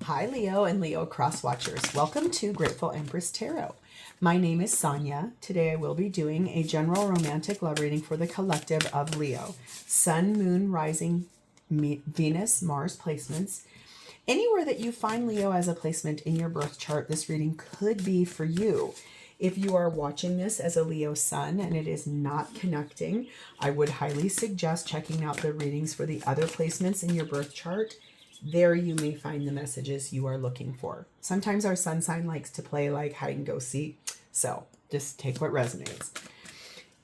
Hi, Leo and Leo Cross Watchers. Welcome to Grateful Empress Tarot. My name is Sonia. Today I will be doing a general romantic love reading for the collective of Leo. Sun, Moon, Rising, Venus, Mars placements. Anywhere that you find Leo as a placement in your birth chart, this reading could be for you. If you are watching this as a Leo sun and it is not connecting, I would highly suggest checking out the readings for the other placements in your birth chart. There you may find the messages you are looking for. Sometimes our sun sign likes to play like hide and go seek, so just take what resonates.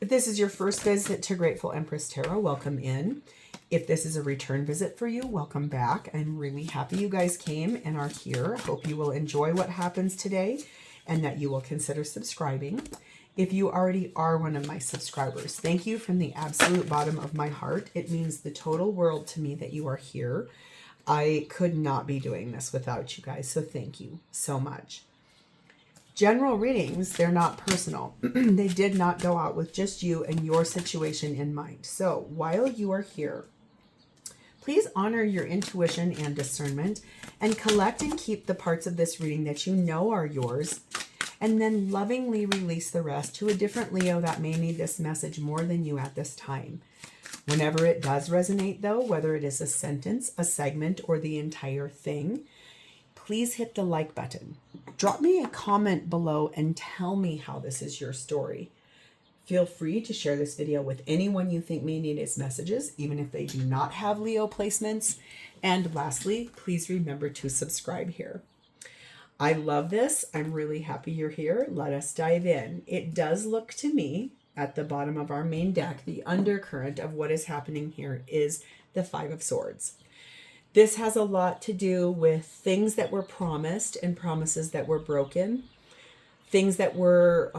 If this is your first visit to Grateful Empress Tarot, welcome in. If this is a return visit for you, welcome back. I'm really happy you guys came and are here. Hope you will enjoy what happens today and that you will consider subscribing. If you already are one of my subscribers, thank you from the absolute bottom of my heart. It means the total world to me that you are here. I could not be doing this without you guys, so thank you so much. General readings, they're not personal. They did not go out with just you and your situation in mind. So while you are here, please honor your intuition and discernment and collect and keep the parts of this reading that you know are yours, and then lovingly release the rest to a different Leo that may need this message more than you at this time. Whenever it does resonate, though, whether it is a sentence, a segment, or the entire thing, please hit the like button. Drop me a comment below and tell me how this is your story. Feel free to share this video with anyone you think may need its messages, even if they do not have Leo placements. And lastly, please remember to subscribe here. I love this. I'm really happy you're here. Let us dive in. It does look to me, at the bottom of our main deck, the undercurrent of what is happening here is the Five of Swords. This has a lot to do with things that were promised and promises that were broken, things that were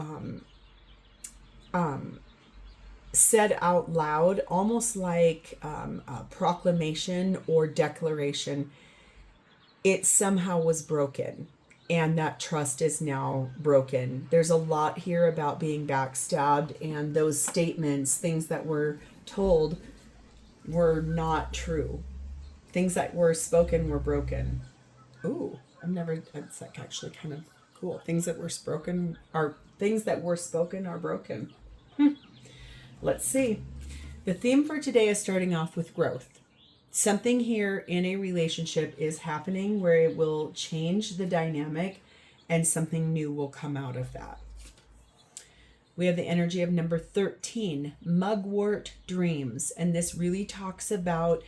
said out loud, almost like a proclamation or declaration. It somehow was broken. And that trust is now broken. There's a lot here about being backstabbed, and those statements, things that were told, were not true. Things that were spoken were broken. Ooh, that's like actually kind of cool. Things that were spoken are broken. Let's see. The theme for today is starting off with growth. Something here in a relationship is happening where it will change the dynamic and something new will come out of that. We have the energy of number 13, Mugwort Dreams. And this really talks about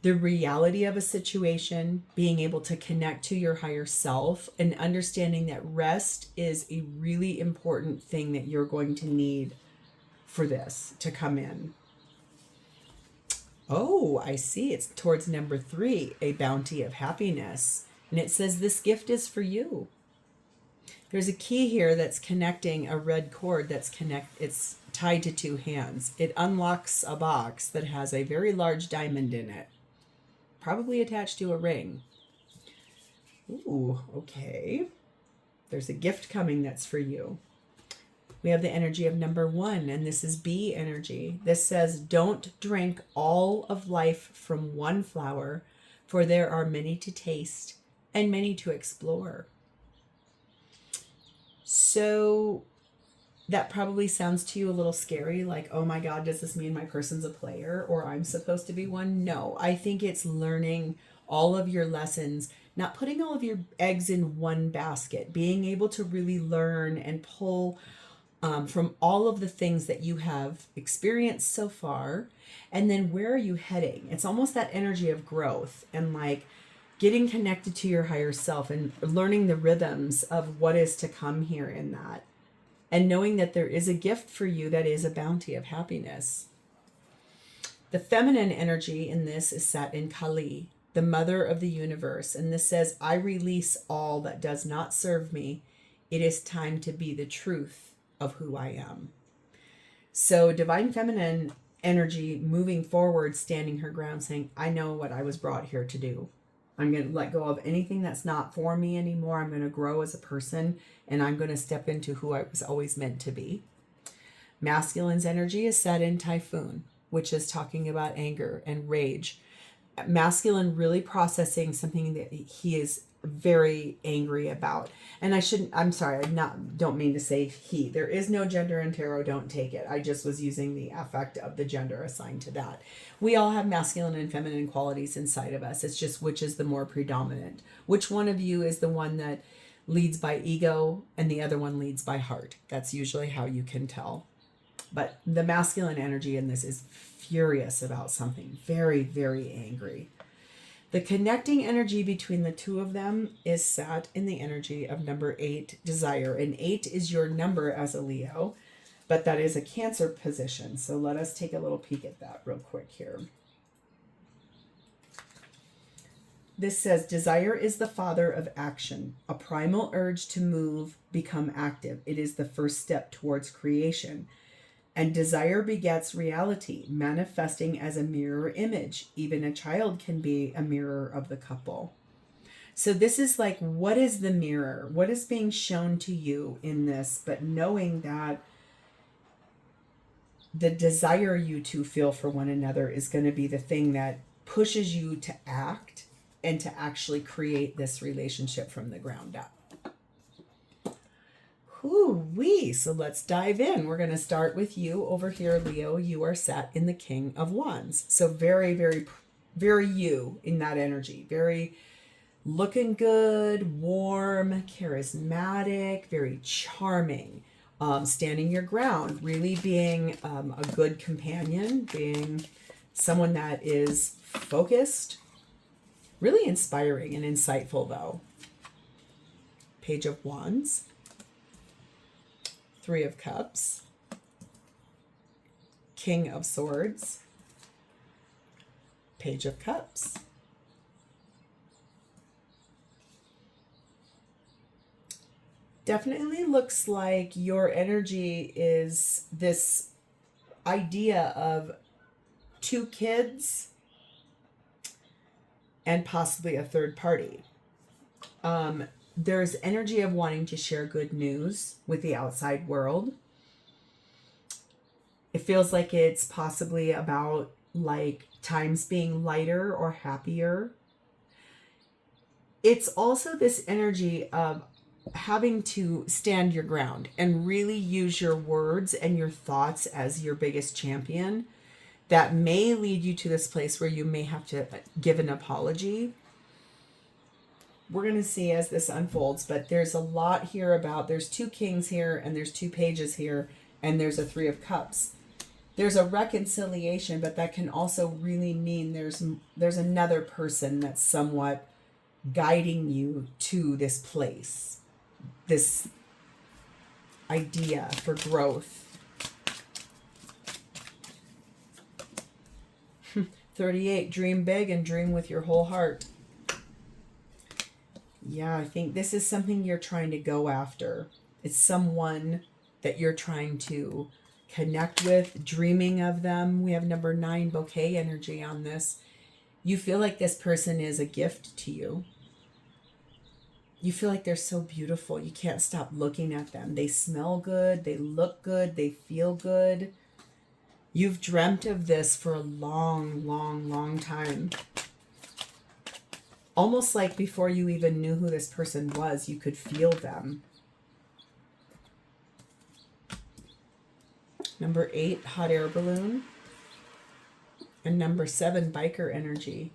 the reality of a situation, being able to connect to your higher self, and understanding that rest is a really important thing that you're going to need for this to come in. Oh, I see. It's towards number 3, a bounty of happiness. And it says this gift is for you. There's a key here that's connecting a red cord it's tied to 2 hands. It unlocks a box that has a very large diamond in it, probably attached to a ring. Ooh, okay. There's a gift coming that's for you. We have the energy of number 1, and this is bee energy. This says, don't drink all of life from one flower, for there are many to taste and many to explore. So that probably sounds to you a little scary, like, oh my God, does this mean my person's a player or I'm supposed to be one? No, I think it's learning all of your lessons, not putting all of your eggs in one basket, being able to really learn and pull from all of the things that you have experienced so far, and then where are you heading? It's almost that energy of growth and like getting connected to your higher self and learning the rhythms of what is to come here in that, and knowing that there is a gift for you that is a bounty of happiness. The feminine energy in this is set in Kali, the mother of the universe, and this says, I release all that does not serve me. It is time to be the truth of who I am. So divine feminine energy moving forward, standing her ground, saying, I know what I was brought here to do. I'm going to let go of anything that's not for me anymore. I'm going to grow as a person, and I'm going to step into who I was always meant to be. Masculine's energy is set in Typhoon, which is talking about anger and rage. masculine really processing something that he is very angry about. And I'm sorry, don't mean to say he. There is no gender in tarot, don't take it. I just was using the affect of the gender assigned to that. We all have masculine and feminine qualities inside of us. It's just which is the more predominant. Which one of you is the one that leads by ego and the other one leads by heart? That's usually how you can tell. But the masculine energy in this is furious about something, very, very angry. The connecting energy between the two of them is sat in the energy of number 8, desire. And 8 is your number as a Leo, but that is a Cancer position. So let us take a little peek at that real quick here. This says, desire is the father of action, a primal urge to move, become active. It is the first step towards creation. And desire begets reality, manifesting as a mirror image. Even a child can be a mirror of the couple. So this is like, what is the mirror? What is being shown to you in this? But knowing that the desire you two feel for one another is going to be the thing that pushes you to act and to actually create this relationship from the ground up. Ooh-wee. So let's dive in. We're going to start with you over here, Leo. You are sat in the King of Wands. So very, very, very you in that energy. Very looking good, warm, charismatic, very charming. Standing your ground, really being a good companion, being someone that is focused, really inspiring and insightful though. Page of Wands. 3 of Cups, King of Swords, Page of Cups, definitely looks like your energy is this idea of 2 kids and possibly a third party. There's energy of wanting to share good news with the outside world. It feels like it's possibly about like times being lighter or happier. It's also this energy of having to stand your ground and really use your words and your thoughts as your biggest champion. That may lead you to this place where you may have to give an apology. We're going to see as this unfolds, but there's a lot here about, there's 2 kings here and there's 2 pages here and there's a 3 of cups. There's a reconciliation, but that can also really mean there's another person that's somewhat guiding you to this place, this idea for growth. 38, dream big and dream with your whole heart. Yeah, I think this is something you're trying to go after. It's someone that you're trying to connect with, dreaming of them. We have number 9, bouquet energy on this. You feel like this person is a gift to you. You feel like they're so beautiful. You can't stop looking at them. They smell good. They look good. They feel good. You've dreamt of this for a long, long, long time. Almost like before you even knew who this person was, you could feel them. Number 8, hot air balloon. And number 7, biker energy.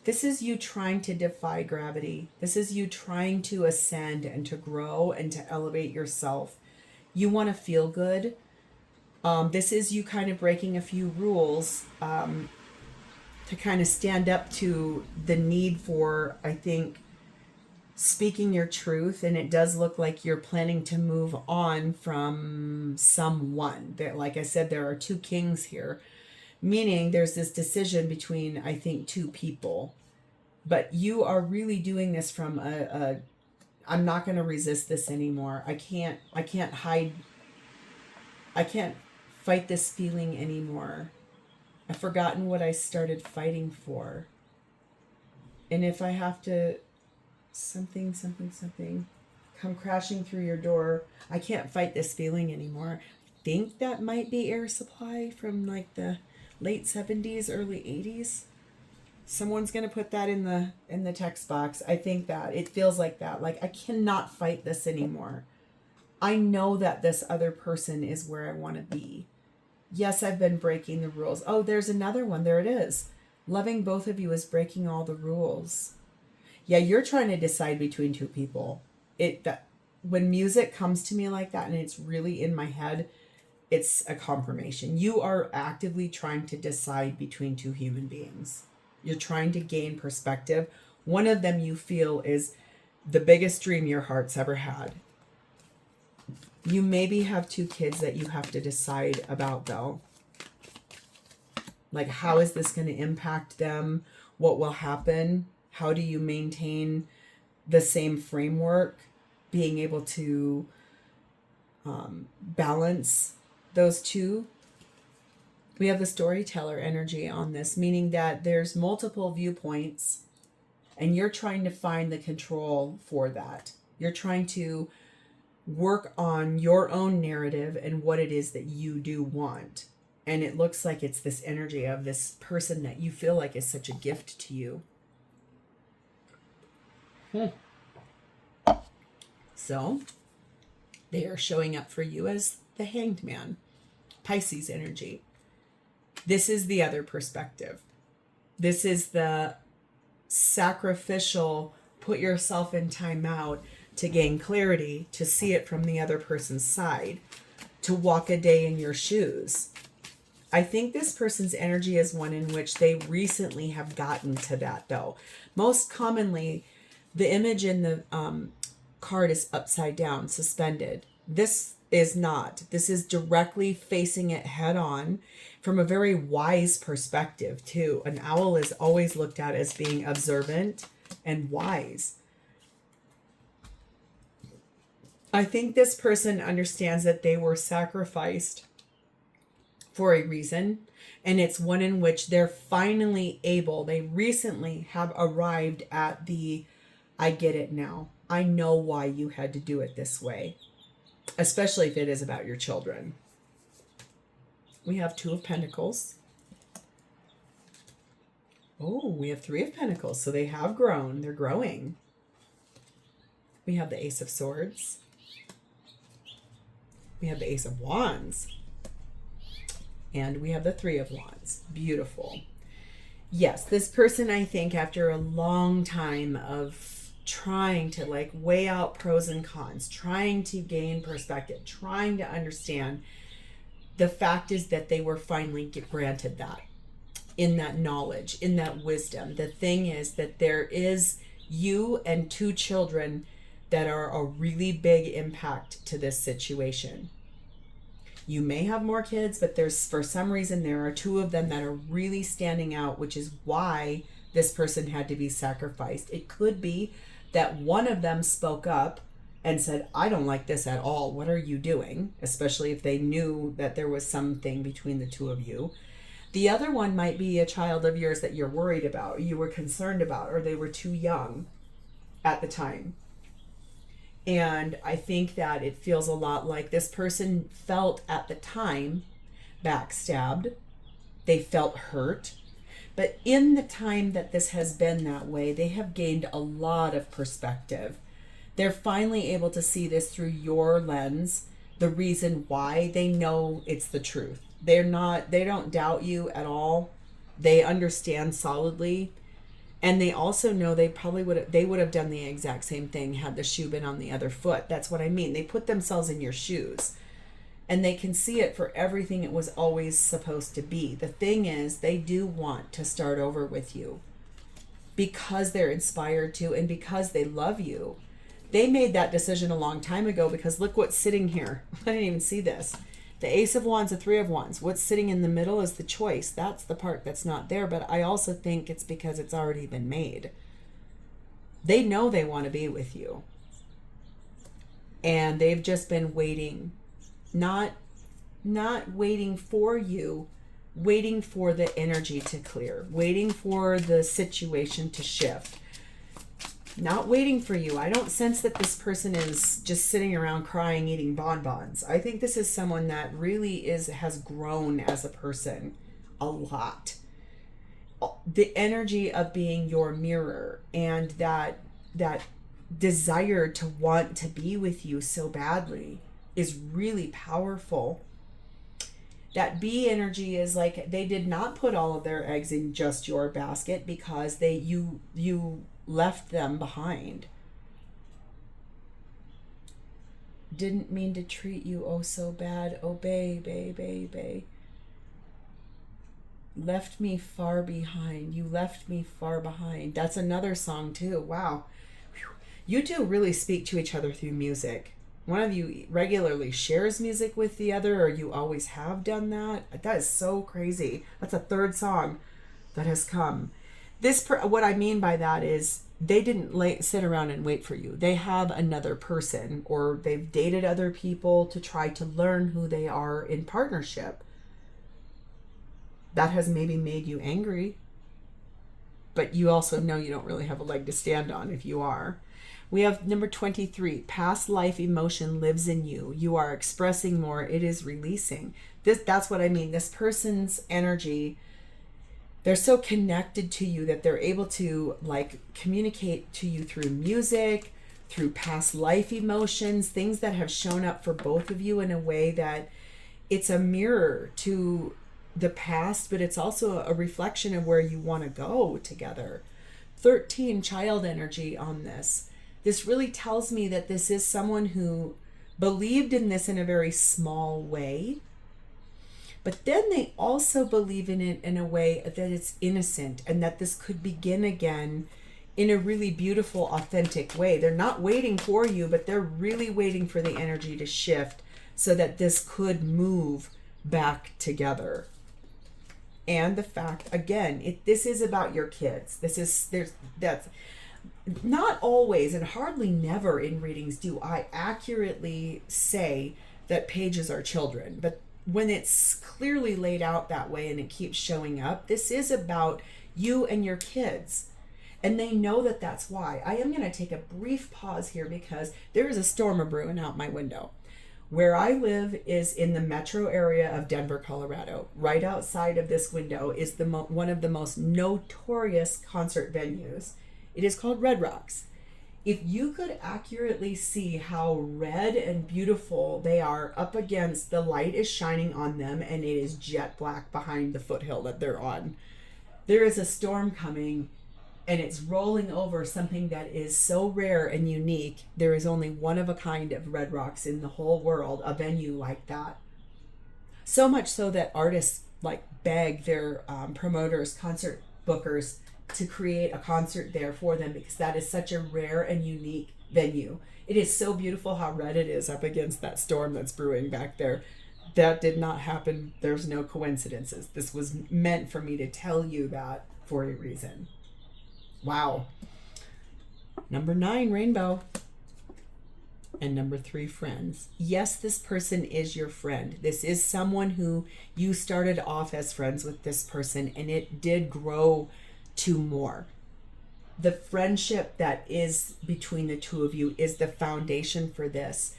This is you trying to defy gravity. This is you trying to ascend and to grow and to elevate yourself. You want to feel good. This is you kind of breaking a few rules to kind of stand up to the need for, I think, speaking your truth. And it does look like you're planning to move on from someone. That, like I said, there are 2 kings here, meaning there's this decision between, I think, 2 people. But you are really doing this from I'm not going to resist this anymore. I can't hide. I can't fight this feeling anymore. I've forgotten what I started fighting for. And if I have to something come crashing through your door, I can't fight this feeling anymore. I think that might be air supply from like the late 70s, early 80s. Someone's going to put that in the text box. I think that it feels like that. Like, I cannot fight this anymore. I know that this other person is where I want to be. Yes, I've been breaking the rules. Oh, there's another one. There it is. Loving both of you is breaking all the rules. Yeah, you're trying to decide between two people. When music comes to me like that and it's really in my head, it's a confirmation. You are actively trying to decide between two human beings. You're trying to gain perspective. One of them you feel is the biggest dream your heart's ever had. You maybe have two kids that you have to decide about, though. Like, how is this going to impact them? What will happen? How do you maintain the same framework? Being able to balance those two. We have the storyteller energy on this, meaning that there's multiple viewpoints and you're trying to find the control for that. You're trying to work on your own narrative and what it is that you do want. And it looks like it's this energy of this person that you feel like is such a gift to you. So they are showing up for you as the Hanged Man, Pisces energy. This is the other perspective. This is the sacrificial, put yourself in timeout to gain clarity, to see it from the other person's side, to walk a day in your shoes. I think this person's energy is one in which they recently have gotten to that, though. Most commonly, the image in the card is upside down, suspended. This is not. This is directly facing it head on from a very wise perspective, too. An owl is always looked at as being observant and wise. I think this person understands that they were sacrificed for a reason, and it's one in which they're finally able, they recently have arrived at the, I get it now. I know why you had to do it this way, especially if it is about your children. We have 2 of Pentacles. Oh, we have 3 of Pentacles, so they have grown. They're growing. We have the Ace of Swords. We have the Ace of Wands. And we have the 3 of Wands. Beautiful. Yes, this person, I think, after a long time of trying to like weigh out pros and cons, trying to gain perspective, trying to understand, the fact is that they were finally granted that, in that knowledge, in that wisdom. The thing is that there is you and 2 children that are a really big impact to this situation. You may have more kids, but there's, for some reason, there are 2 of them that are really standing out, which is why this person had to be sacrificed. It could be that one of them spoke up and said, I don't like this at all. What are you doing? Especially if they knew that there was something between the 2 of you. The other one might be a child of yours that you're worried about, you were concerned about, or they were too young at the time. And I think that it feels a lot like this person felt at the time backstabbed. They felt hurt. But in the time that this has been that way, they have gained a lot of perspective. They're finally able to see this through your lens, the reason why. They know it's the truth. They don't doubt you at all. They understand solidly. And they also know they would have done the exact same thing had the shoe been on the other foot. That's what I mean. They put themselves in your shoes. And they can see it for everything it was always supposed to be. The thing is, they do want to start over with you because they're inspired to and because they love you. They made that decision a long time ago, because look what's sitting here. I didn't even see this. The Ace of Wands, the 3 of Wands. What's sitting in the middle is the choice. That's the part that's not there, but I also think it's because it's already been made. They know they want to be with you. And they've just been waiting. Not waiting for you, waiting for the energy to clear, waiting for the situation to shift. Not waiting for you. I don't sense that this person is just sitting around crying, eating bonbons. I think this is someone that really has grown as a person a lot. The energy of being your mirror, and that desire to want to be with you so badly is really powerful. That bee energy is like they did not put all of their eggs in just your basket because you left them behind. Didn't mean to treat you oh so bad. Oh, babe. Left me far behind. You left me far behind. That's another song too. Wow. Whew. You two really speak to each other through music. One of you regularly shares music with the other, or you always have done that. That is so crazy. That's a third song that has come. What I mean by that is they didn't sit around and wait for you. They have another person, or they've dated other people to try to learn who they are in partnership. That has maybe made you angry, but you also know you don't really have a leg to stand on if you are. We have number 23, past life emotion lives in you. You are expressing more. It is releasing. That's what I mean. This person's energy, they're so connected to you that they're able to like communicate to you through music, through past life emotions, things that have shown up for both of you in a way that it's a mirror to the past, but it's also a reflection of where you want to go together. 13, child energy on this. This really tells me that this is someone who believed in this in a very small way, but then they also believe in it in a way that it's innocent and that this could begin again in a really beautiful, authentic way. They're not waiting for you, but they're really waiting for the energy to shift so that this could move back together. And the fact, again, this is about your kids. That's not always and hardly never in readings do I accurately say that pages are children, but when it's clearly laid out that way and it keeps showing up, this is about you and your kids. And they know that that's why. I am going to take a brief pause here because there is a storm brewing out my window. Where I live is in the metro area of Denver, Colorado. Right outside of this window is one of the most notorious concert venues. It is called Red Rocks. If you could accurately see how red and beautiful they are up against, the light is shining on them and it is jet black behind the foothill that they're on. There is a storm coming and it's rolling over something that is so rare and unique. There is only one of a kind of Red Rocks in the whole world, a venue like that. So much so that artists like beg their promoters, concert bookers, to create a concert there for them because that is such a rare and unique venue. It is so beautiful how red it is up against that storm that's brewing back there. That did not happen. There's no coincidences. This was meant for me to tell you that for a reason. Wow. Number 9, rainbow. And number 3, friends. Yes, this person is your friend. This is someone who you started off as friends with this person and it did grow to more. The friendship that is between the two of you is the foundation for this.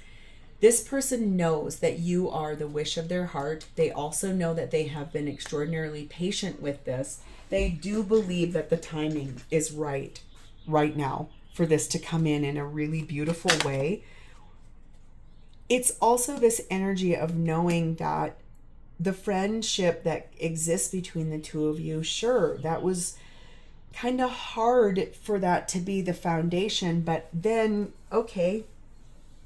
This person knows that you are the wish of their heart. They also know that they have been extraordinarily patient with this. They do believe that the timing is right now for this to come in a really beautiful way. It's also this energy of knowing that the friendship that exists between the two of you, sure, that was kind of hard for that to be the foundation, but then, okay,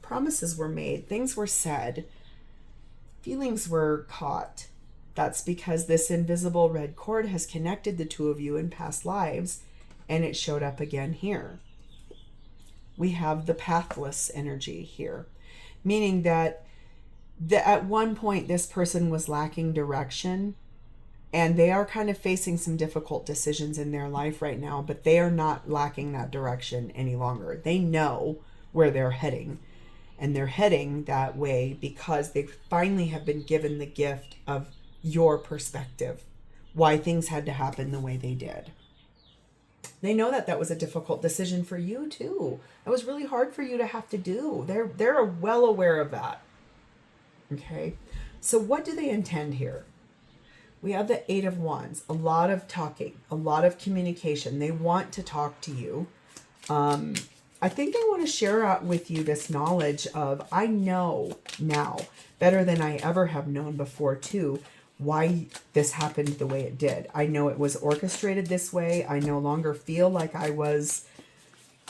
promises were made, things were said, feelings were caught. That's because this invisible red cord has connected the two of you in past lives, and it showed up again here. We have the pathless energy here, meaning that at one point this person was lacking direction, and they are kind of facing some difficult decisions in their life right now, but they are not lacking that direction any longer. They know where they're heading, and they're heading that way because they finally have been given the gift of your perspective, why things had to happen the way they did. They know that that was a difficult decision for you too. That was really hard for you to have to do. They're well aware of that. Okay, so what do they intend here? We have the Eight of Wands. A lot of talking, a lot of communication. They want to talk to you. I think they want to share out with you this knowledge of, I know now better than I ever have known before too, why this happened the way it did. I know it was orchestrated this way. I no longer feel like I was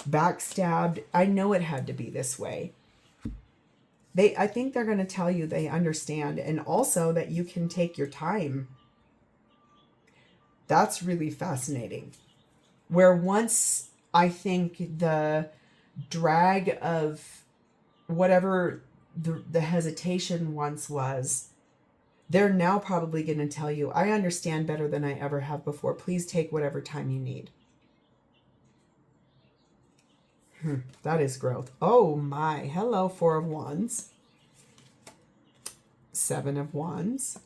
backstabbed. I know it had to be this way. I think they're going to tell you they understand, and also that you can take your time. That's really fascinating. Where once I think the drag of whatever the hesitation once was, they're now probably going to tell you, I understand better than I ever have before. Please take whatever time you need. That is growth. Oh my. Hello, Four of Wands. Seven of Wands.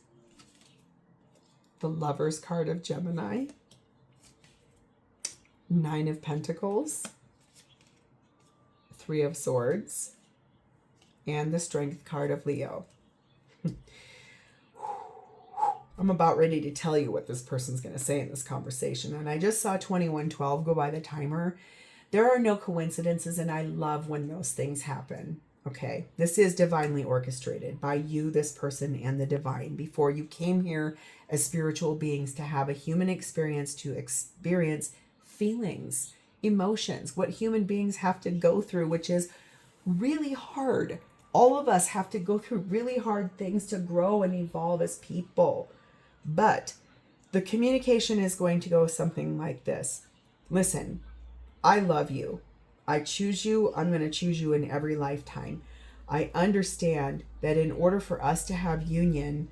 The Lover's card of Gemini. Nine of Pentacles. Three of Swords. And the Strength card of Leo. I'm about ready to tell you what this person's going to say in this conversation. And I just saw 2112 go by the timer. There are no coincidences, and I love when those things happen. Okay, this is divinely orchestrated by you, this person, and the divine. Before you came here as spiritual beings to have a human experience, to experience feelings, emotions, what human beings have to go through, which is really hard. All of us have to go through really hard things to grow and evolve as people. But the communication is going to go something like this. Listen, I love you. I choose you. I'm going to choose you in every lifetime. I understand that in order for us to have union,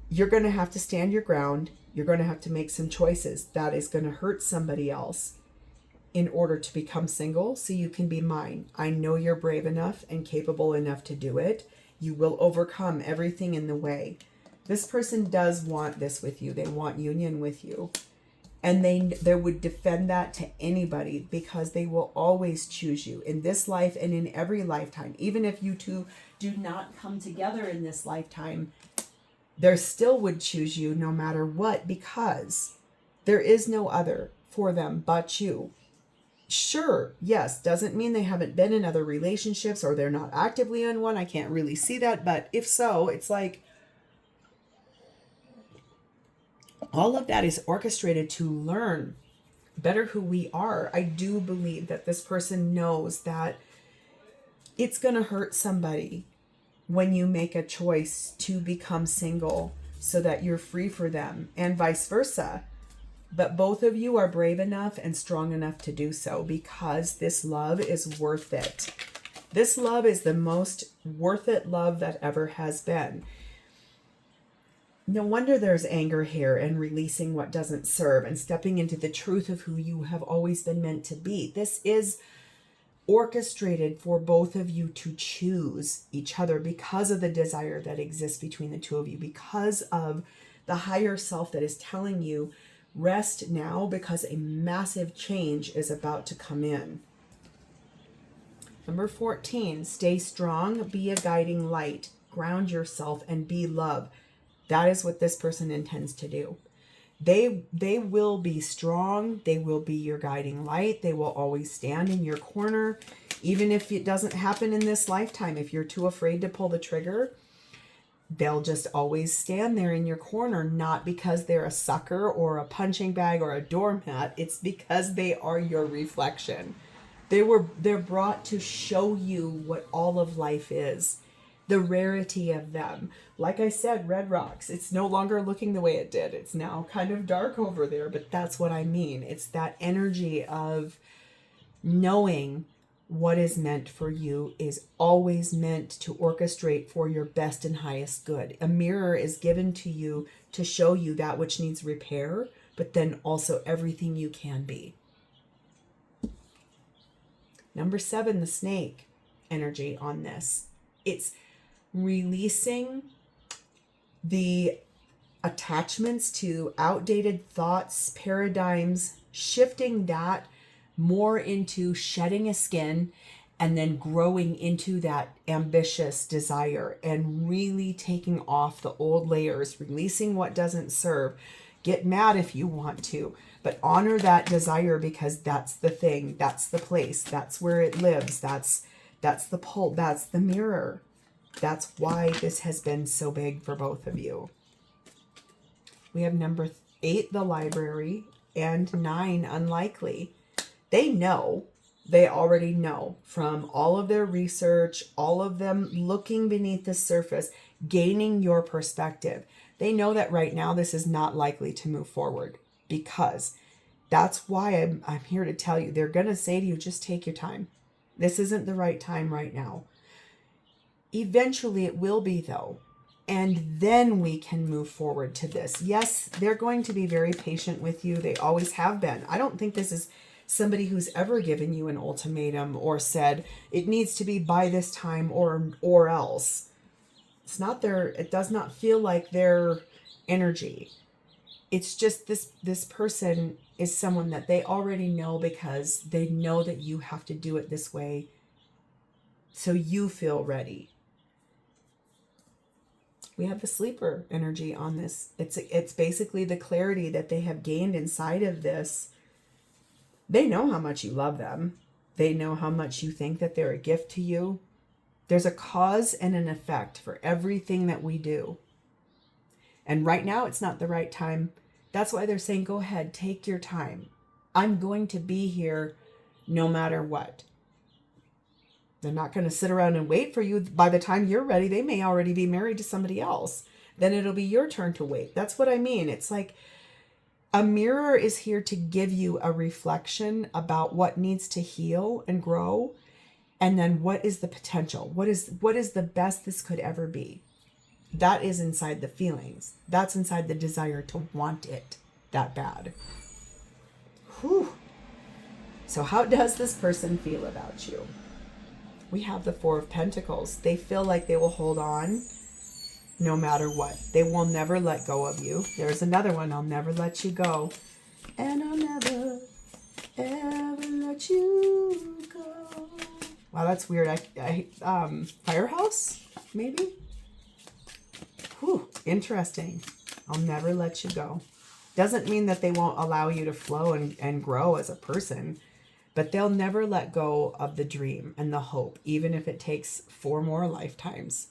you're going to have to stand your ground. You're going to have to make some choices. That is going to hurt somebody else in order to become single so you can be mine. I know you're brave enough and capable enough to do it. You will overcome everything in the way. This person does want this with you. They want union with you. And they would defend that to anybody, because they will always choose you in this life and in every lifetime. Even if you two do not come together in this lifetime, they still would choose you no matter what, because there is no other for them but you. Sure, yes, doesn't mean they haven't been in other relationships or they're not actively in one. I can't really see that. But if so, it's like, all of that is orchestrated to learn better who we are. I do believe that this person knows that it's going to hurt somebody when you make a choice to become single so that you're free for them, and vice versa. But both of you are brave enough and strong enough to do so, because this love is worth it. This love is the most worth it love that ever has been. No wonder there's anger here, and releasing what doesn't serve and stepping into the truth of who you have always been meant to be. This is orchestrated for both of you to choose each other because of the desire that exists between the two of you, because of the higher self that is telling you, rest now, because a massive change is about to come in. Number 14, stay strong, be a guiding light, ground yourself, and be love. That is what this person intends to do. They will be strong. They will be your guiding light. They will always stand in your corner. Even if it doesn't happen in this lifetime, if you're too afraid to pull the trigger, they'll just always stand there in your corner, not because they're a sucker or a punching bag or a doormat. It's because they are your reflection. They're brought to show you what all of life is. The rarity of them. Like I said, red rocks. It's no longer looking the way it did. It's now kind of dark over there, but that's what I mean. It's that energy of knowing what is meant for you is always meant to orchestrate for your best and highest good. A mirror is given to you to show you that which needs repair, but then also everything you can be. Number 7, the snake energy on this. It's releasing the attachments to outdated thoughts, paradigms, shifting that more into shedding a skin and then growing into that ambitious desire and really taking off the old layers, releasing what doesn't serve. Get mad if you want to, but honor that desire, because that's the thing, that's the place, that's where it lives, that's the pull, that's the mirror. That's why this has been so big for both of you. We have number 8, the library, and 9, unlikely. They know, they already know from all of their research, all of them looking beneath the surface, gaining your perspective. They know that right now this is not likely to move forward, because that's why I'm here to tell you. They're going to say to you, just take your time. This isn't the right time right now. Eventually it will be, though. And then we can move forward to this. Yes, they're going to be very patient with you. They always have been. I don't think this is somebody who's ever given you an ultimatum or said it needs to be by this time or else. It's not their, it does not feel like their energy. It's just this person is someone that they already know, because they know that you have to do it this way so you feel ready. We have the sleeper energy on this. It's basically the clarity that they have gained inside of this. They know how much you love them. They know how much you think that they're a gift to you. There's a cause and an effect for everything that we do. And right now it's not the right time. That's why they're saying, go ahead, take your time. I'm going to be here no matter what. They're not going to sit around and wait for you. By the time you're ready, they may already be married to somebody else. Then it'll be your turn to wait. That's what I mean. It's like a mirror is here to give you a reflection about what needs to heal and grow. And then what is the potential? What is the best this could ever be? That is inside the feelings. That's inside the desire to want it that bad. Whew. So how does this person feel about you? We have the 4 of Pentacles. They feel like they will hold on no matter what. They will never let go of you. There's another one. I'll never let you go. And I'll never, ever let you go. Wow, that's weird. Firehouse, maybe? Whew, interesting. I'll never let you go. Doesn't mean that they won't allow you to flow and grow as a person, but they'll never let go of the dream and the hope, even if it takes 4 more lifetimes.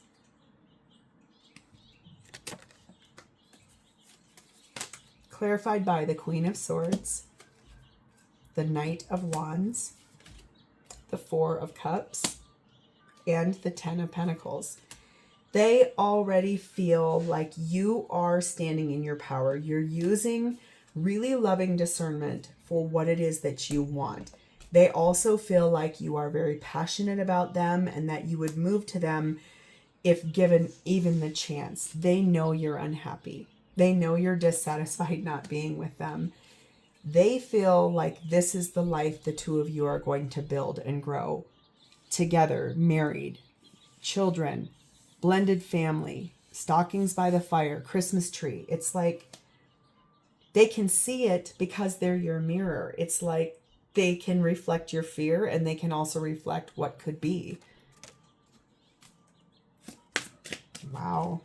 Clarified by the Queen of Swords, the Knight of Wands, the 4 of Cups, and the 10 of Pentacles. They already feel like you are standing in your power. You're using really loving discernment for what it is that you want. They also feel like you are very passionate about them and that you would move to them if given even the chance. They know you're unhappy. They know you're dissatisfied not being with them. They feel like this is the life the 2 of you are going to build and grow together, married, children, blended family, stockings by the fire, Christmas tree. It's like they can see it because they're your mirror. It's like they can reflect your fear, and they can also reflect what could be. Wow.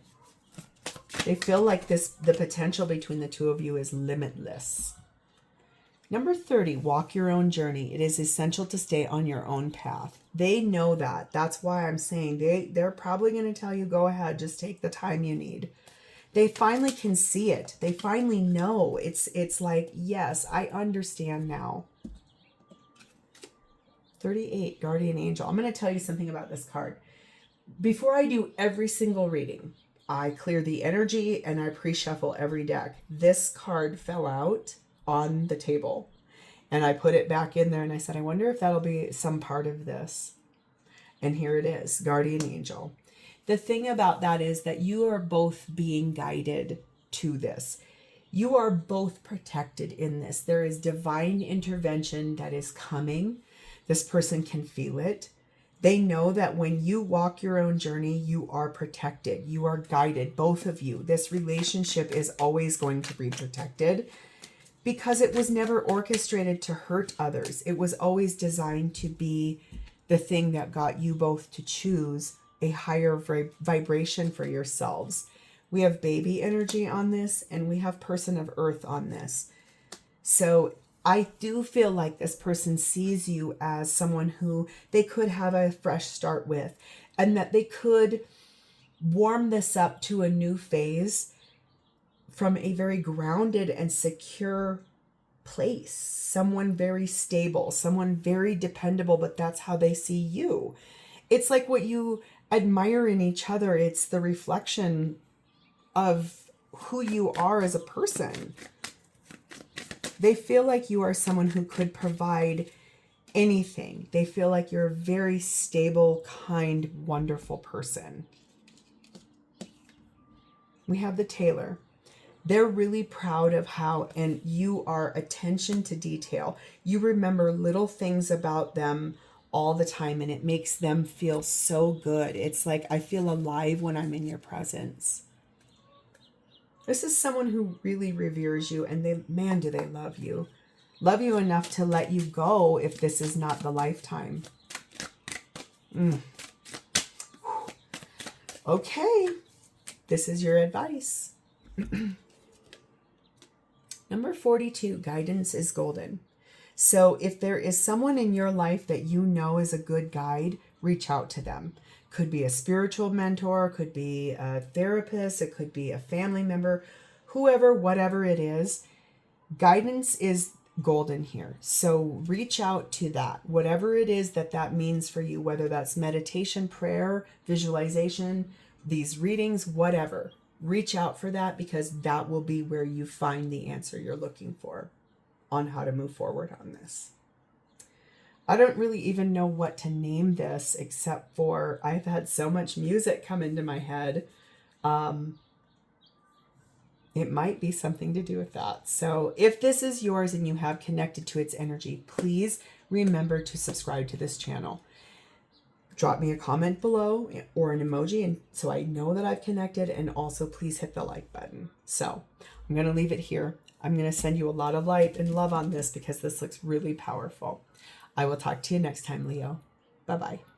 They feel like the potential between the 2 of you is limitless. Number 30, walk your own journey. It is essential to stay on your own path. They know that. That's why I'm saying they're probably going to tell you, go ahead, just take the time you need. They finally can see it. They finally know. It's like, yes, I understand now. 38, Guardian Angel. I'm going to tell you something about this card. Before I do every single reading, I clear the energy and I pre-shuffle every deck. This card fell out on the table and I put it back in there and I said, I wonder if that'll be some part of this. And here it is, Guardian Angel. The thing about that is that you are both being guided to this. You are both protected in this. There is divine intervention that is coming. This person can feel it. They know that when you walk your own journey, you are protected. You are guided, both of you. This relationship is always going to be protected because it was never orchestrated to hurt others. It was always designed to be the thing that got you both to choose a higher vibration for yourselves. We have baby energy on this, and we have person of earth on this. So I do feel like this person sees you as someone who they could have a fresh start with, and that they could warm this up to a new phase from a very grounded and secure place. Someone very stable, someone very dependable, but that's how they see you. It's like what you admire in each other. It's the reflection of who you are as a person. They feel like you are someone who could provide anything. They feel like you're a very stable, kind, wonderful person. We have the tailor. They're really proud of how, and you are attention to detail. You remember little things about them all the time, and it makes them feel so good. It's like, I feel alive when I'm in your presence. This is someone who really reveres you, and they, man, do they love you. Love you enough to let you go if this is not the lifetime. Okay, this is your advice. Number 42, guidance is golden. So if there is someone in your life that you know is a good guide, reach out to them. Could be a spiritual mentor, could be a therapist, it could be a family member, whoever, whatever it is. Guidance is golden here. So reach out to that, whatever it is that means for you, whether that's meditation, prayer, visualization, these readings, whatever. Reach out for that, because that will be where you find the answer you're looking for on how to move forward on this. I don't really even know what to name this, except for I've had so much music come into my head. It might be something to do with that. So if this is yours and you have connected to its energy, please remember to subscribe to this channel. Drop me a comment below or an emoji, and so I know that I've connected, and also please hit the like button. So I'm going to leave it here. I'm going to send you a lot of light and love on this, because this looks really powerful. I will talk to you next time, Leo. Bye-bye.